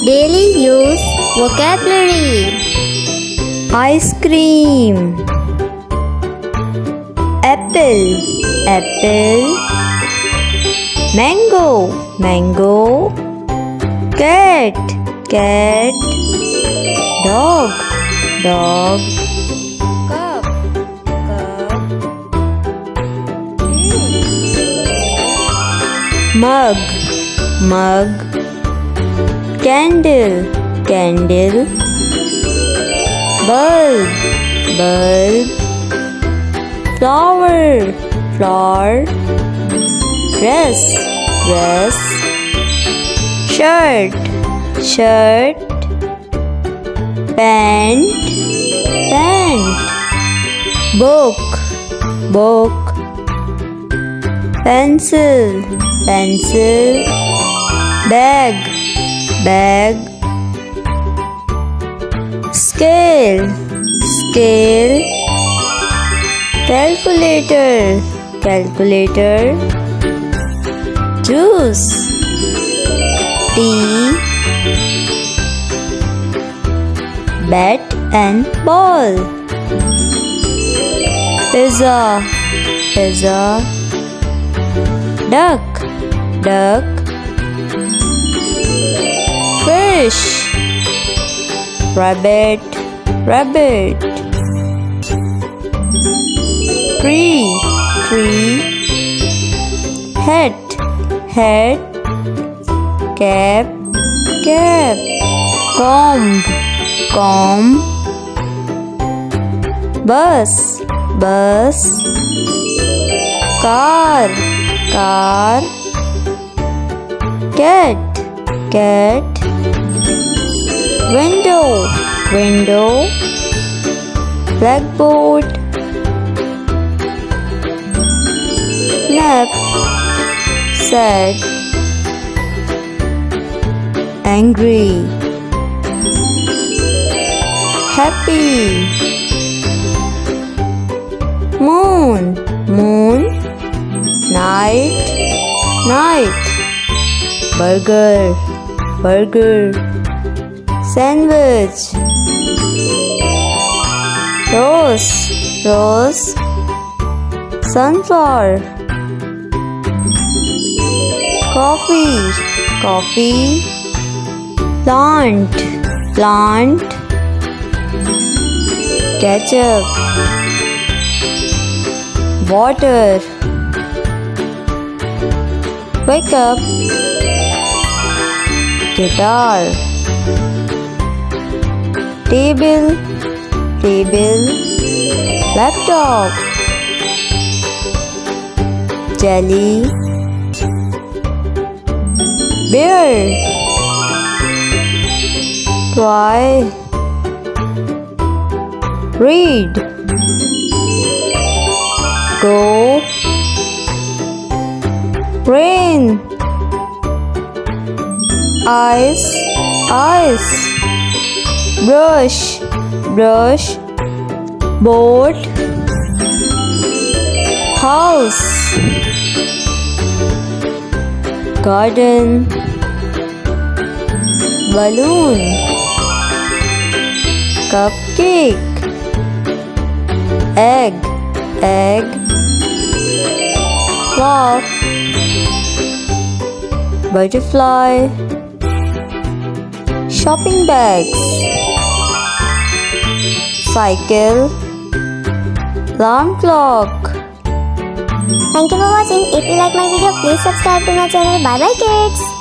Daily use vocabulary. Ice cream. Apple, apple. Mango, mango. Cat, cat. Dog, dog. Cup, cup. Mug, mug. Candle, candle. Bulb, bulb. Flower, flower. Dress, dress. Shirt, shirt. Pant, pant. Book, book. Pencil, pencil. Bag, bag. Scale, scale. Calculator, calculator. Juice, tea. Bat and ball. Pizza, pizza. Duck, duck. Fish, rabbit, rabbit. Tree, tree. Hat, hat. Cap, cap. Comb, comb. Bus, bus. Car, car. Cat, cat. Window, window. Blackboard. Nap, sad. Angry. Happy. Moon, moon. Night, night. Burger, burger. Sandwich. Rose, rose. Sunflower. Coffee, coffee. Plant, plant. Ketchup. Water. Wake up. Guitar. Table, table. Laptop. Jelly. Bear. Toy. Read. Go. Rain. Ice, ice. Brush, brush. Boat. House. Garden. Balloon. Cupcake. Egg, egg. Clock. Butterfly. Shopping bags. Cycle. Alarm clock. Thank you for watching. If you like my video, please subscribe to my channel. Bye bye kids.